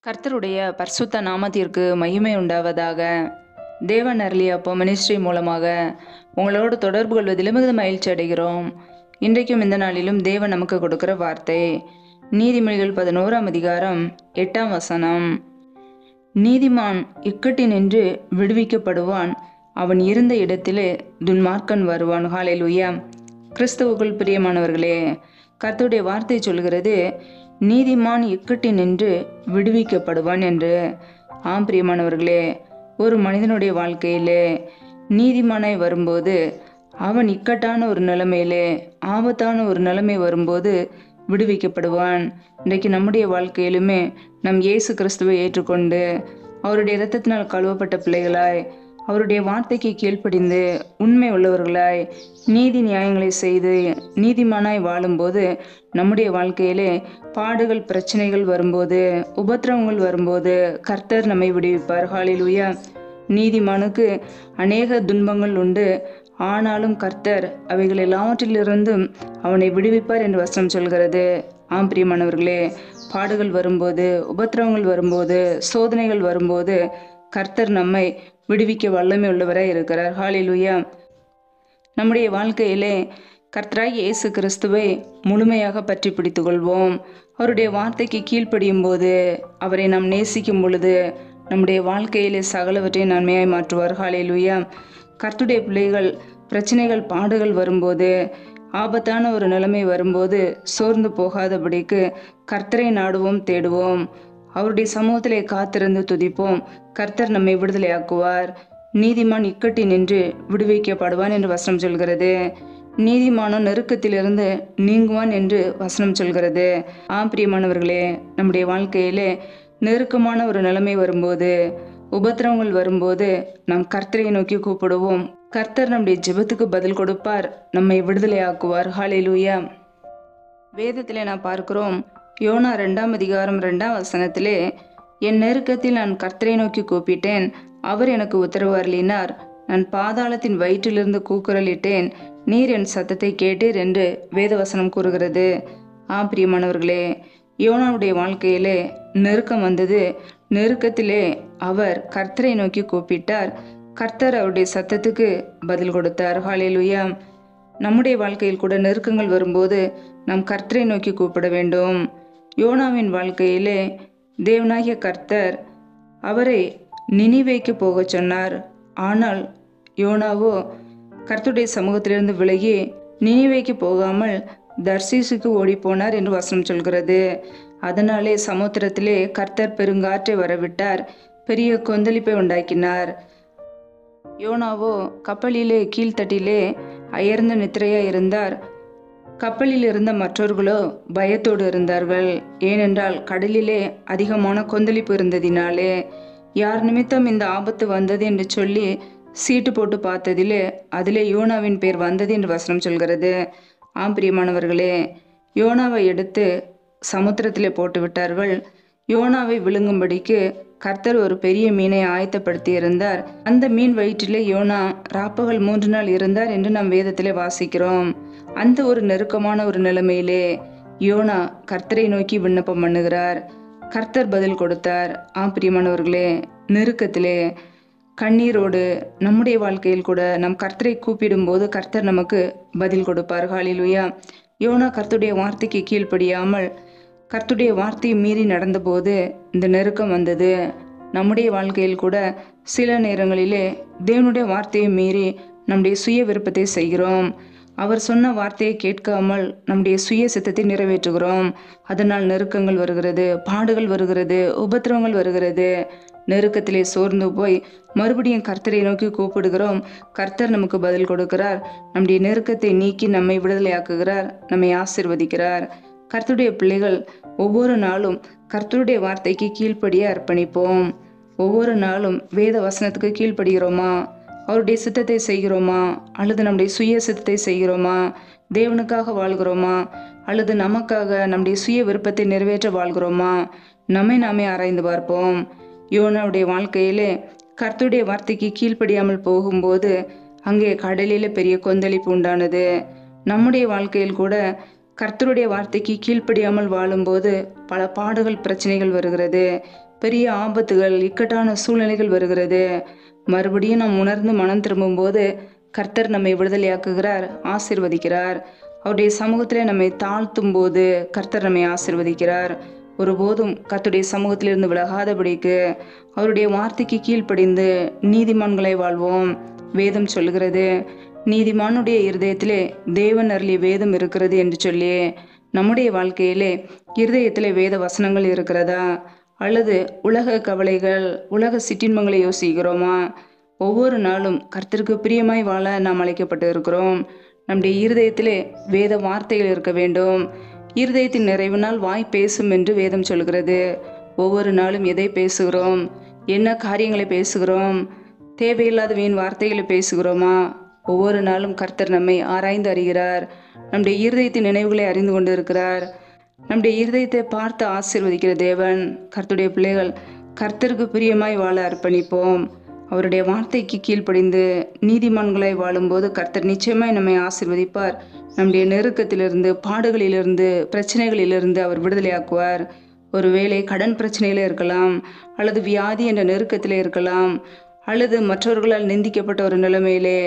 கர்த்தருடைய பரிசுத்த நாமத்திற்கு மகிமை உண்டாவதாக. தேவன் அருளிய அப்போ மினிஸ்ட்ரி மூலமாக உங்களோடு தொடர்பு கொள்வதில் மிகுந்த மகிழ்ச்சி அடைகிறோம். இன்றைக்கும் இந்த நாளிலும் தேவன் நமக்கு கொடுக்கிற வார்த்தை நீதிமொழிகள் 11ஆம் அதிகாரம் 8ஆம் வசனம். நீதிமான் இக்கட்டினின்று விடுவிக்கப்படுவான், அவன் இருந்த இடத்திலே துன்மார்க்கன் வருவான். ஹல்லேலூயா. கிறிஸ்துவுக்குள் பிரியமானவர்களே, கர்த்தருடைய வார்த்தை சொல்கிறது நீதிமான் இக்கட்டினின்று விடுவிக்கப்படுவான் என்று. ஆம் பிரியமானவர்களே, ஒரு மனிதனுடைய வாழ்க்கையிலே நீதிமானாய் வரும்போது அவன் இக்கட்டான ஒரு நிலைமையிலே, ஆபத்தான ஒரு நிலைமை வரும்போது விடுவிக்கப்படுவான். இன்றைக்கு நம்முடைய வாழ்க்கையிலுமே நம் இயேசு கிறிஸ்துவை ஏற்றுக்கொண்டு அவருடைய இரத்தத்தினால் கழுவப்பட்ட பிள்ளைகளாய், அவருடைய வார்த்தைக்கு கீழ்ப்படிந்து உண்மை உள்ளவர்களாய் நீதி நியாயங்களை செய்து நீதிமானாய் வாழும்போது நம்முடைய வாழ்க்கையிலே பாடுகள் பிரச்சனைகள் வரும்போது, உபத்திரவங்கள் வரும்போது கர்த்தர் நம்மை விடுவிப்பார். ஹல்லேலூயா. நீதிமானுக்கு அநேக துன்பங்கள் உண்டு, ஆனாலும் கர்த்தர் அவைகள் எல்லாவற்றிலிருந்தும் அவனை விடுவிப்பார் என்று வசனம் சொல்கிறது. ஆம் பிரியமானவர்களே, பாடுகள் வரும்போது, உபத்திரவங்கள் வரும்போது, சோதனைகள் வரும்போது கர்த்தர் நம்மை விடுவிக்க வல்லமை உள்ளவராய் இருக்கிறார். ஹல்லேலூயா. நம்முடைய வாழ்க்கையிலே கர்த்தராகிய இயேசு கிறிஸ்துவை முழுமையாக பற்றி பிடித்து கொள்வோம். அவருடைய வார்த்தைக்கு கீழ்ப்படியும் போது, அவரை நாம் நேசிக்கும் பொழுது நம்முடைய வாழ்க்கையிலே சகலவற்றையும் நன்மையாய் மாற்றுவார். ஹல்லேலூயா. கர்த்தருடைய பிள்ளைகள் பிரச்சனைகள் பாடுகள் வரும்போது, ஆபத்தான ஒரு நிலைமை வரும்போது சோர்ந்து போகாதபடிக்கு கர்த்தரை நாடுவோம், தேடுவோம். அவருடைய சமூகத்திலே காத்திருந்து துதிப்போம். கர்த்தர் நம்மை விடுதலையாக்குவார். நீதிமான் இக்கட்டி நின்று விடுவிக்கப்படுவான் என்று வசனம் சொல்கிறது. நீதிமானும் நெருக்கத்திலிருந்து நீங்குவான் என்று வசனம் சொல்கிறது. ஆம் பிரியமானவர்களே, நம்முடைய வாழ்க்கையிலே நெருக்கமான ஒரு நிலைமை வரும்போது, உபத்திரவங்கள் வரும்போது நாம் கர்த்தரை நோக்கி கூப்பிடுவோம். கர்த்தர் நம்முடைய ஜெபத்துக்கு பதில் கொடுப்பார், நம்மை விடுதலையாக்குவார். ஹல்லேலூயா. வேதத்திலே நாம் பார்க்கிறோம், யோனா 2ஆம் அதிகாரம் 2ஆம் வசனத்திலே, என் நெருக்கத்தில் நான் கர்த்தரை நோக்கி கூப்பிட்டேன், அவர் எனக்கு உத்தரவு அருளினார். நான் பாதாளத்தின் வயிற்றிலிருந்து கூக்குரலிட்டேன், நீர் என் சத்தத்தை கேட்டீர் என்று வேதவசனம் கூறுகிறது. ஆம் பிரியமானவர்களே, யோனாவுடைய வாழ்க்கையிலே நெருக்கம் வந்தது. நெருக்கத்திலே அவர் கர்த்தரை நோக்கி கூப்பிட்டார். கர்த்தர் அவருடைய சத்தத்துக்கு பதில் கொடுத்தார். ஹல்லேலூயா. நம்முடைய வாழ்க்கையில் கூட நெருக்கங்கள் வரும்போது நாம் கர்த்தரை நோக்கி கூப்பிட வேண்டும். யோனாவின் வாழ்க்கையிலே தேவனாகிய கர்த்தர் அவரை நினிவேக்கு போகச் சொன்னார். ஆனால் யோனாவோ கர்த்தருடைய சமூகத்திலிருந்து விலகி நினிவேக்கு போகாமல் தர்சீசுக்கு ஓடி போனார் என்று வசனம் சொல்கிறது. அதனாலே சமுத்திரத்திலே கர்த்தர் பெருங்காற்றை வரவிட்டார், பெரிய கொந்தளிப்பை உண்டாக்கினார். யோனாவோ கப்பலிலே கீழ்த்தட்டிலே அயர்ந்த நித்திரையா இருந்தார். கப்பலில் இருந்த மற்றவர்களோ பயத்தோடு இருந்தார்கள். ஏனென்றால் கடலிலே அதிகமான கொந்தளிப்பு இருந்ததினாலே. யார் நிமித்தம் இந்த ஆபத்து வந்தது என்று சொல்லி சீட்டு போட்டு பார்த்ததிலே அதிலே யோனாவின் பேர் வந்தது என்று வசனம் சொல்கிறது. ஆம் பிரியமானவர்களே, யோனாவை எடுத்து சமுத்திரத்திலே போட்டு விட்டார்கள். யோனாவை விழுங்கும்படிக்கு கர்த்தர் ஒரு பெரிய மீனை ஆயத்தப்படுத்தி இருந்தார். அந்த மீன் வயிற்றிலே யோனா ராப்பகல் 3 நாள் இருந்தார் என்று நாம் வேதத்திலே வாசிக்கிறோம். அந்த ஒரு நெருக்கமான ஒரு நிலைமையிலே யோனா கர்த்தரை நோக்கி விண்ணப்பம் பண்ணுகிறார். கர்த்தர் பதில் கொடுத்தார். ஆம் பிரியமானவர்களே, நெருக்கத்திலே கண்ணீரோடு நம்முடைய வாழ்க்கையில் கூட நம் கர்த்தரை கூப்பிடும்போது கர்த்தர் நமக்கு பதில் கொடுப்பார். ஹல்லேலூயா. யோனா கர்த்தருடைய வார்த்தைக்கு கீழ்ப்படியாமல் கர்த்தருடைய வார்த்தையை மீறி நடந்தபோது இந்த நெருக்கம் வந்தது. நம்முடைய வாழ்க்கையில் கூட சில நேரங்களிலே தேவனுடைய வார்த்தையை மீறி நம்முடைய சுய விருப்பத்தை செய்கிறோம். அவர் சொன்ன வார்த்தையை கேட்காமல் நம்முடைய சுய சித்தத்தை நிறைவேற்றுகிறோம். அதனால் நெருக்கங்கள் வருகிறது, பாடுகள் வருகிறது, உபத்திரவங்கள் வருகிறது. நெருக்கத்திலே சோர்ந்து போய் மறுபடியும் கர்த்தரை நோக்கி கூப்பிடுகிறோம். கர்த்தர் நமக்கு பதில் கொடுக்கிறார். நம்முடைய நெருக்கத்தை நீக்கி நம்மை விடுதலையாக்குகிறார், நம்மை ஆசீர்வதிக்கிறார். கர்த்தருடைய பிள்ளைகள் ஒவ்வொரு நாளும் கர்த்தருடைய வார்த்தைக்கு கீழ்ப்படிய அர்ப்பணிப்போம். ஒவ்வொரு நாளும் வேத வசனத்துக்கு கீழ்ப்படுகிறோமா? அவருடைய சித்தத்தை செய்கிறோமா? அல்லது நம்முடைய சுய சித்தத்தை செய்கிறோமா? தேவனுக்காக வாழ்கிறோமா? அல்லது நமக்காக நம்முடைய சுய விருப்பத்தை நிறைவேற்ற வாழ்கிறோமா? நம்மை நாமே ஆராய்ந்து பார்ப்போம். யோனாவுடைய வாழ்க்கையிலே கர்த்தருடைய வார்த்தைக்கு கீழ்ப்படியாமல் போகும்போது அங்கே கடலிலே பெரிய கொந்தளிப்பு உண்டானது. நம்முடைய வாழ்க்கையில் கூட கர்த்தருடைய வார்த்தைக்கு கீழ்ப்படியாமல் வாழும்போது பல பாடுகள் பிரச்சனைகள் வருகிறது. பெரிய ஆபத்துகள், இக்கட்டான சூழ்நிலைகள் வருகிறது. மறுபடியும் நாம் உணர்ந்து மனம் திரும்பும்போது கர்த்தர் நம்மை விடுதலையாக்குகிறார், ஆசீர்வதிக்கிறார். அவருடைய சமூகத்திலே நம்மை தாழ்த்தும் போது கர்த்தர் நம்மை ஆசீர்வதிக்கிறார். ஒருபோதும் கர்த்தருடைய சமூகத்திலிருந்து விலகாதபடிக்கு அவருடைய வார்த்தைக்கு கீழ்ப்படிந்து நீதிமான்களை வாழ்வோம். வேதம் சொல்லுகிறது, நீதிமானுடைய இருதயத்திலே தேவன் அருளிய வேதம் இருக்கிறது என்று சொல்லி, நம்முடைய வாழ்க்கையிலே இருதயத்திலே வேத வசனங்கள் இருக்கிறதா? அல்லது உலக கவலைகள், உலக சிற்றின்பங்களை யோசிக்கிறோமா? ஒவ்வொரு நாளும் கர்த்தருக்கு பிரியமாய் வாழ நாம் அழைக்கப்பட்டு இருக்கிறோம். நம்முடைய இருதயத்திலே வேத வார்த்தைகள் இருக்க வேண்டும். இருதயத்தின் நிறைவினால் வாய் பேசும் என்று வேதம் சொல்கிறது. ஒவ்வொரு நாளும் எதை பேசுகிறோம்? என்ன காரியங்களை பேசுகிறோம்? தேவையில்லாத வீண் வார்த்தைகளை பேசுகிறோமா? ஒவ்வொரு நாளும் கர்த்தர் நம்மை ஆராய்ந்து அறிகிறார். நம்முடைய இருதயத்தின் நினைவுகளை அறிந்து கொண்டு இருக்கிறார். நம்முடைய இருதயத்தை பார்த்து ஆசீர்வதிக்கிற தேவன். கர்த்தருடைய பிள்ளைகள் கர்த்தருக்கு பிரியமாய் வாழ அர்ப்பணிப்போம். அவருடைய வார்த்தைக்கு கீழ்ப்படிந்து நீதிமான்களை வாழும்போது கர்த்தர் நிச்சயமாய் நம்மை ஆசீர்வதிப்பார். நம்முடைய நெருக்கத்திலிருந்து, பாடுகளிலிருந்து, பிரச்சனைகளிலிருந்து அவர் விடுதலையாக்குவார். ஒருவேளை கடன் பிரச்சனையில இருக்கலாம், அல்லது வியாதி என்ற நெருக்கத்திலே இருக்கலாம், அல்லது மற்றவர்களால் நிந்திக்கப்பட்ட ஒரு நிலைமையிலே,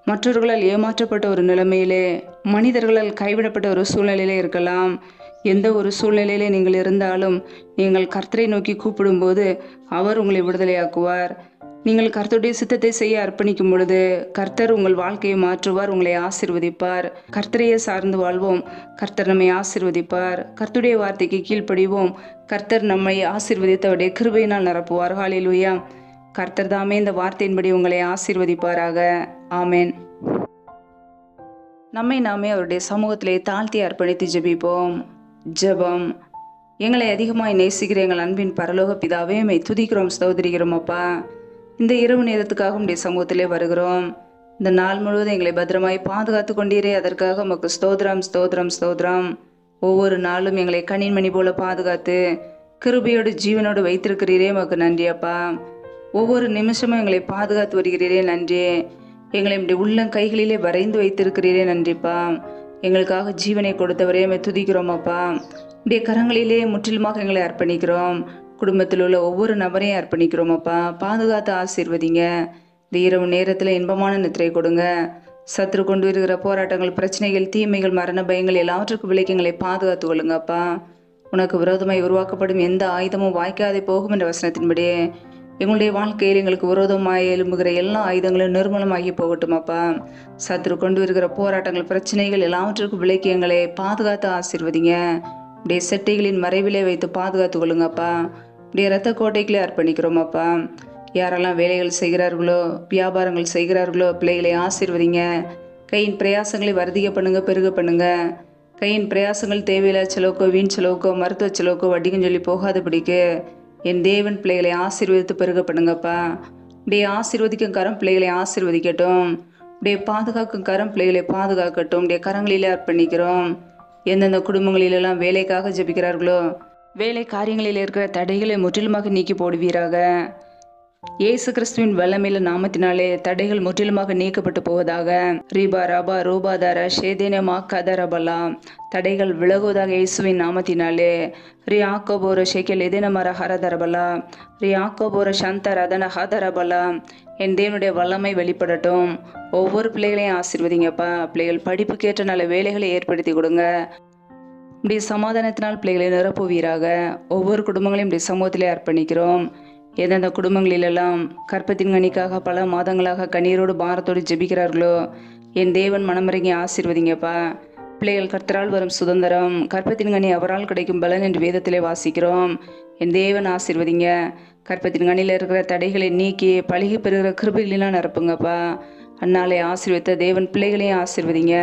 மற்றவர்களால் ஏமாற்றப்பட்ட ஒரு நிலைமையிலே, மனிதர்களால் கைவிடப்பட்ட ஒரு சூழ்நிலையிலே இருக்கலாம். எந்த ஒரு சூழ்நிலையிலே நீங்கள் இருந்தாலும் நீங்கள் கர்த்தரை நோக்கி கூப்பிடும்போது அவர் உங்களை விடுதலையாக்குவார். நீங்கள் கர்த்தருடைய சித்தத்தை செய்ய அர்ப்பணிக்கும் பொழுது கர்த்தர் உங்கள் வாழ்க்கையை மாற்றுவார், உங்களை ஆசீர்வதிப்பார். கர்த்தரையே சார்ந்து வாழ்வோம், கர்த்தர் நம்மை ஆசீர்வதிப்பார். கர்த்தருடைய வார்த்தைக்கு கீழ்ப்படிவோம், கர்த்தர் நம்மை ஆசீர்வதித்து அவருடைய கிருபையினால் நிரப்புவார். ஹல்லேலூயா. கர்த்தர் தாமே இந்த வார்த்தையின்படி உங்களை ஆசீர்வதிப்பாராக. ஆமேன். நம்மை நாமே அவருடைய சமூகத்திலே தாழ்த்தி அர்ப்பணித்து ஜெபிப்போம். ஜெபம். எங்களை அதிகமாய் நேசிக்கிற எங்கள் அன்பின் பரலோக பிதாவே, மை துதிக்கிறோம், ஸ்தோத்திரிக்கிறோம் அப்பா. இந்த இரவு நேரத்துக்காக உடைய சமூகத்திலே வருகிறோம். இந்த நாள் முழுவதும் எங்களை பத்திரமாய் பாதுகாத்து கொண்டீரே, அதற்காக உமக்கு ஸ்தோத்திரம், ஸ்தோத்திரம், ஸ்தோத்திரம். ஒவ்வொரு நாளும் எங்களை கண்ணின்மணி போல பாதுகாத்து கிருபையோடு ஜீவனோடு வைத்திருக்கிறீரே, உமக்கு நன்றி அப்பா. ஒவ்வொரு நிமிஷமும் எங்களை பாதுகாத்து வருகிறீரே, நன்றி. எங்களை இப்படி உள்ளம் கைகளிலே வரைந்து வைத்திருக்கிறீரே, நன்றிப்பா. எங்களுக்காக ஜீவனை கொடுத்தவரே துதிக்கிறோம் அப்பா. இப்படிய கரங்களிலே முற்றிலுமாக எங்களை அர்ப்பணிக்கிறோம். குடும்பத்தில் உள்ள ஒவ்வொரு நபரையும் அர்ப்பணிக்கிறோம் அப்பா. பாதுகாத்து ஆசீர்வதிங்க. இந்த இரவு நேரத்தில் இன்பமான நித்திரை கொடுங்க. சத்துரு கொண்டு வருகிற போராட்டங்கள், பிரச்சனைகள், தீமைகள், மரண பயங்கள் எல்லாவற்றுக்கும் விலைக்கு எங்களை பாதுகாத்து கொள்ளுங்க அப்பா. உனக்கு விரோதமாய் உருவாக்கப்படும் எந்த ஆயுதமும் வாய்க்காதே போகும் என்ற வசனத்தின்படி எங்களுடைய வாழ்க்கையில் எங்களுக்கு விரோதமாய் எழும்புகிற எல்லா ஆயுதங்களும் நிர்மூலமாகி போகட்டும் அப்பா. சத்துரு கொண்டு வருகிற போராட்டங்கள், பிரச்சனைகள் எல்லாவற்றுக்கும் விலைக்கு எங்களை பாதுகாத்து ஆசீர்வதிங்க. இப்படிய செட்டைகளின் மறைவிலே வைத்து பாதுகாத்து கொள்ளுங்கப்பா. இப்படிய இரத்த கோட்டைகளே அர்ப்பணிக்கிறோம் அப்பா. யாரெல்லாம் வேலைகள் செய்கிறார்களோ, வியாபாரங்கள் செய்கிறார்களோ, பிள்ளைகளை ஆசீர்வதிங்க. கையின் பிரயாசங்களை வர்த்திக்க பண்ணுங்க, பெருக பண்ணுங்க. கையின் பிரயாசங்கள் தேவையில்லா செலவுக்கோ, வீண் செலவுக்கோ, மருத்துவ செலவுக்கோ, வட்டிக்கும் சொல்லி போகாதபடிக்கு என் தேவன் பிள்ளைகளை ஆசீர்வதித்து பெருக பண்ணுங்கப்பா. இப்படியே ஆசீர்வதிக்கும் கரம் பிள்ளைகளை ஆசீர்வதிக்கட்டும். இப்படியே பாதுகாக்கும் கரம் பிள்ளைகளை பாதுகாக்கட்டும். இப்படியே கரங்களிலே அர்ப்பணிக்கிறோம். எந்தெந்த குடும்பங்களிலெல்லாம் வேலைக்காக ஜெபிக்கிறார்களோ, வேலை காரியங்களில் இருக்கிற தடைகளை முற்றிலுமாக நீக்கி போடுவீராக. இயேசு கிறிஸ்துவின் வல்லமையில நாமத்தினாலே தடைகள் முற்றிலுமாக நீக்கப்பட்டு போவதாக. ரீபா ரபா ரூபாதார ஷேதேனமா கதரபலா, தடைகள் விலகுவதாக இயேசுவின் நாமத்தினாலே. ரி ஆக்கோபோர ஷேக்கல் எதேனமர ஹரதரபலா, ரி ஆக்கோபோர சந்த ரதன ஹதரபலா. என் தேவனுடைய வல்லமை வெளிப்படட்டும். ஒவ்வொரு பிள்ளைகளையும் ஆசீர்வதிங்கப்பா. பிள்ளைகள் படிப்புக்கேற்ற நல்ல வேலைகளை ஏற்படுத்தி கொடுங்க. இப்படி சமாதானத்தினால் பிள்ளைகளை நிரப்புவீராக. ஒவ்வொரு குடும்பங்களையும் இப்படி சமூகத்திலே அர்ப்பணிக்கிறோம். எந்தெந்த குடும்பங்களிலெல்லாம் கற்பத்தின் கனிக்காக பல மாதங்களாக கண்ணீரோடு பாரத்தோடு ஜெபிக்கிறார்களோ, என் தேவன் மனமிறங்கி ஆசீர்வதிங்கப்பா. பிள்ளைகள் கர்த்தரால் வரும் சுதந்திரம், கற்பத்தின் கனி அவரால் கிடைக்கும் பலன் என்று வேதத்திலே வாசிக்கிறோம். என் தேவன் ஆசீர்வதிங்க. கற்பத்தின் கனியில் இருக்கிற தடைகளை நீக்கி பழகி பெறுகிற கிருபைகளெல்லாம் நிரப்புங்கப்பா. அந்நாளை ஆசீர்வதித்த தேவன் பிள்ளைகளையும் ஆசீர்வதிங்க.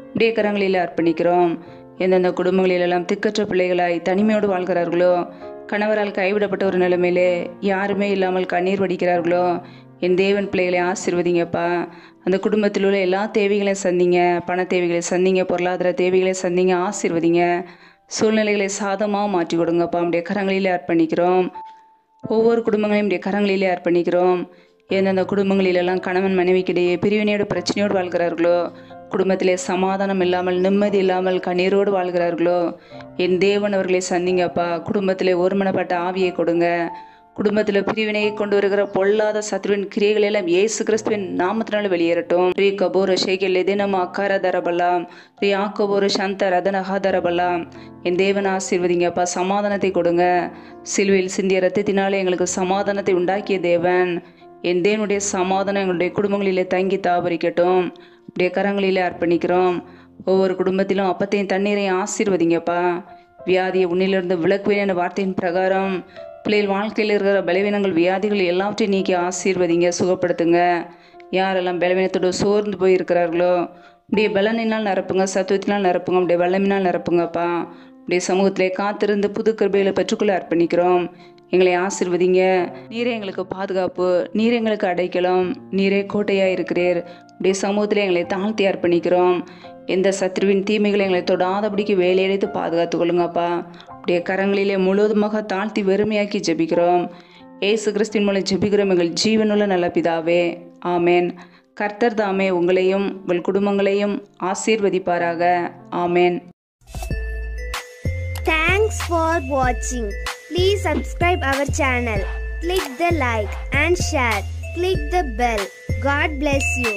இப்படியே கரங்களில் அர்ப்பணிக்கிறோம். எந்தெந்த குடும்பங்களிலெல்லாம் திக்கற்ற பிள்ளைகளாய் தனிமையோடு வாழ்கிறார்களோ, கணவரால் கைவிடப்பட்ட ஒரு நிலைமையிலே யாருமே இல்லாமல் கண்ணீர் வடிக்கிறார்களோ, என் தேவன் பிள்ளைகளை ஆசீர்வதிங்கப்பா. அந்த குடும்பத்தில் உள்ள எல்லா தேவைகளையும் சந்திங்க. பண தேவைகளை சந்திங்க, பொருளாதார தேவைகளை சந்திங்க, ஆசீர்வதிங்க. சூழ்நிலைகளை சாதமாக மாற்றி கொடுங்கப்பா. நம்முடைய கரங்களிலே அர்ப்பணிக்கிறோம். ஒவ்வொரு குடும்பங்களையும் நம்முடைய கரங்களிலே அர்ப்பணிக்கிறோம். எந்தெந்த குடும்பங்களிலெல்லாம் கணவன் மனைவிக்கிடையே பிரிவினையோடு பிரச்சனையோடு வாழ்கிறார்களோ, குடும்பத்திலே சமாதானம் இல்லாமல் நிம்மதி இல்லாமல் கண்ணீரோடு வாழ்கிறார்களோ, என் தேவன் அவர்களை சந்திங்கப்பா. குடும்பத்திலே ஒருமனப்பட்ட ஆவியை கொடுங்க. குடும்பத்தில் பிரிவினையை கொண்டு வருகிற பொல்லாத சத்ருவின் கிரியைகள் எல்லாம் இயேசு கிறிஸ்துவின் நாமத்தினால வெளியேறட்டும். ரீ கபோர ஷேகெல் எதினம் அக்கார தரபலாம் ரீ ஆக்கபோர சந்த ரதனஹா தரபலாம். என் தேவன் ஆசீர்வதிங்கப்பா, சமாதானத்தை கொடுங்க. சிலுவையில் சிந்திய ரத்தத்தினாலே எங்களுக்கு சமாதானத்தை உண்டாக்கிய தேவன், என் தேவனுடைய சமாதானம் எங்களுடைய குடும்பங்களிலே தங்கி தாபரிக்கட்டும். அப்படியே கரங்களிலே அர்ப்பணிக்கிறோம். ஒவ்வொரு குடும்பத்திலும் அப்பத்தையும் தண்ணீரையும் ஆசீர்வதிங்கப்பா. வியாதியை உன்னிலிருந்து விலக்குவேன் வார்த்தையின் பிரகாரம் பிள்ளைகள் வாழ்க்கையில் இருக்கிற பலவீனங்கள் வியாதிகள் எல்லாவற்றையும் நீக்கி ஆசீர்வதிங்க, சுகப்படுத்துங்க. யாரெல்லாம் பலவீனத்தோடு சோர்ந்து போயிருக்கிறார்களோ அப்படியே பலனினால் நிரப்புங்க, சத்துவத்தினால் நிரப்புங்க, அப்படியே வல்லமினால் நிரப்புங்கப்பா. அப்படியே சமூகத்திலே காத்திருந்து புது கிருபைகளை பெற்றுக்கொள்ள அர்ப்பணிக்கிறோம். எங்களை ஆசீர்வதிங்க. நீரே எங்களுக்கு பாதுகாப்பு, நீரே எங்களுக்கு அடைக்கலம், நீரே கோட்டையாக இருக்கிறீர். அப்படியே சமூகத்தில் எங்களை தாழ்த்தி அர்ப்பணிக்கிறோம். எந்த சத்ருவின் தீமைகளை எங்களை தொடாதபடிக்கு வேலையடைத்து பாதுகாத்து கொள்ளுங்கப்பா. அப்படியே கரங்களிலே முழுவதுமாக தாழ்த்தி வெறுமையாக்கி ஜெபிக்கிறோம். ஏசு கிறிஸ்துவின் மூலம் ஜெபிக்கிறோம் எங்கள் ஜீவனுள்ள நல்ல பிதாவே, ஆமேன். கர்த்தர் தாமே உங்களையும் உங்கள் குடும்பங்களையும் ஆசீர்வதிப்பாராக. ஆமேன். Thanks for watching. Please subscribe our channel. Click the like and share. Click the bell. God bless you.